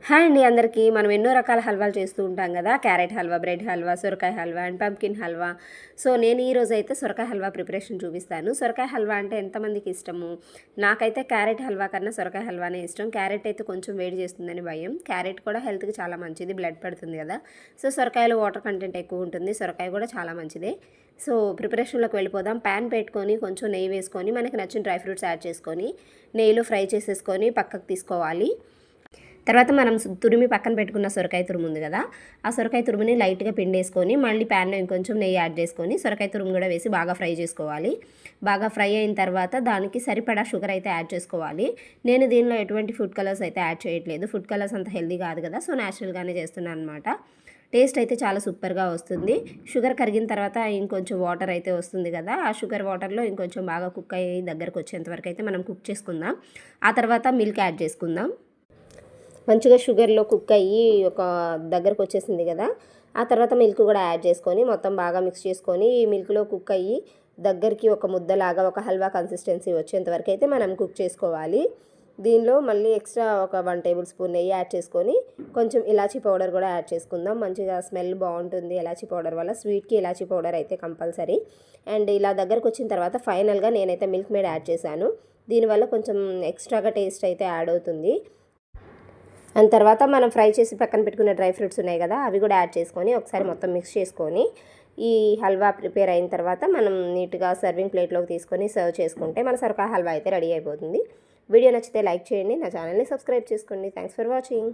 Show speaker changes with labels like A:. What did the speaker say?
A: Hi అండి అందరికీ. మనం ఎన్నో రకాల హల్వాలు చేస్తూ ఉంటాం కదా. క్యారెట్ హల్వా, బ్రెడ్ హల్వా, సొరకాయ halwa and pumpkin halwa. So నేను ఈరోజు అయితే సొరకాయ హల్వా ప్రిపరేషన్ చూపిస్తాను. సొరకాయ హల్వా అంటే ఎంతమందికి ఇష్టము? నాకైతే క్యారెట్ హల్వా కన్నా సొరకాయ హల్వానే ఇష్టం. క్యారెట్ అయితే కొంచెం వేడి చేస్తుందని భయం. క్యారెట్ కూడా హెల్త్కి చాలా మంచిది, బ్లడ్ పడుతుంది కదా. సో సొరకాయలో వాటర్ కంటెంట్ ఎక్కువ ఉంటుంది, సొరకాయ కూడా చాలా మంచిదే. సో ప్రిపరేషన్లోకి వెళ్ళిపోదాం. ప్యాన్ పెట్టుకొని కొంచెం నెయ్యి వేసుకొని మనకి నచ్చిన డ్రై ఫ్రూట్స్ యాడ్ చేసుకొని నెయ్యిలో ఫ్రై చేసేసుకొని పక్కకు తీసుకోవాలి. తర్వాత మనం తురిమి పక్కన పెట్టుకున్న సొరకాయ తురుము ఉంది కదా, ఆ సొరకాయ తురుముని లైట్గా పిండేసుకొని మళ్ళీ ప్యాన్లో ఇంకొంచెం నెయ్యి యాడ్ చేసుకొని సొరకాయ తురుము కూడా వేసి బాగా ఫ్రై చేసుకోవాలి. బాగా ఫ్రై అయిన తర్వాత దానికి సరిపడా షుగర్ అయితే యాడ్ చేసుకోవాలి. నేను దీనిలో ఎటువంటి ఫుడ్ కలర్స్ అయితే యాడ్ చేయట్లేదు. ఫుడ్ కలర్స్ అంత హెల్దీ కాదు కదా, సో న్యాచురల్గానే చేస్తున్నాను అనమాట. టేస్ట్ అయితే చాలా సూపర్గా వస్తుంది. షుగర్ కరిగిన తర్వాత ఇంకొంచెం వాటర్ అయితే వస్తుంది కదా, ఆ షుగర్ వాటర్లో ఇంకొంచెం బాగా కుక్ అయ్యి దగ్గరకు వచ్చేంతవరకు అయితే మనం కుక్ చేసుకుందాం. ఆ తర్వాత మిల్క్ యాడ్ చేసుకుందాం. మంచిగా షుగర్లో కుక్ అయ్యి ఒక దగ్గరకు వచ్చేసింది కదా, ఆ తర్వాత మిల్క్ కూడా యాడ్ చేసుకొని మొత్తం బాగా మిక్స్ చేసుకొని ఈ మిల్క్లో కుక్ అయ్యి దగ్గరికి ఒక ముద్దలాగా ఒక హల్వా కన్సిస్టెన్సీ వచ్చేంతవరకు అయితే మనం కుక్ చేసుకోవాలి. దీనిలో మళ్ళీ ఎక్స్ట్రా ఒక 1 టేబుల్ స్పూన్ నెయ్యి యాడ్ చేసుకొని కొంచెం ఇలాచీ పౌడర్ కూడా యాడ్ చేసుకుందాం. మంచిగా స్మెల్ బాగుంటుంది ఇలాచీ పౌడర్ వల్ల. స్వీట్కి ఇలాచీ పౌడర్ అయితే కంపల్సరీ. అండ్ ఇలా దగ్గరకు వచ్చిన తర్వాత ఫైనల్గా నేనైతే మిల్క్ మేడ్ యాడ్ చేశాను. దీనివల్ల కొంచెం ఎక్స్ట్రాగా టేస్ట్ అయితే యాడ్ అవుతుంది. అండ్ తర్వాత మనం ఫ్రై చేసి పక్కన పెట్టుకున్న డ్రై ఫ్రూట్స్ ఉన్నాయి కదా, అవి కూడా యాడ్ చేసుకొని ఒకసారి మొత్తం మిక్స్ చేసుకొని ఈ హల్వా ప్రిపేర్ అయిన తర్వాత మనం నీట్గా సర్వింగ్ ప్లేట్లోకి తీసుకొని సర్వ్ చేసుకుంటే మన సొరకాయ హల్వా అయితే రెడీ అయిపోతుంది. వీడియో నచ్చితే లైక్ చేయండి, నా ఛానల్ని సబ్స్క్రైబ్ చేసుకోండి. Thanks for watching.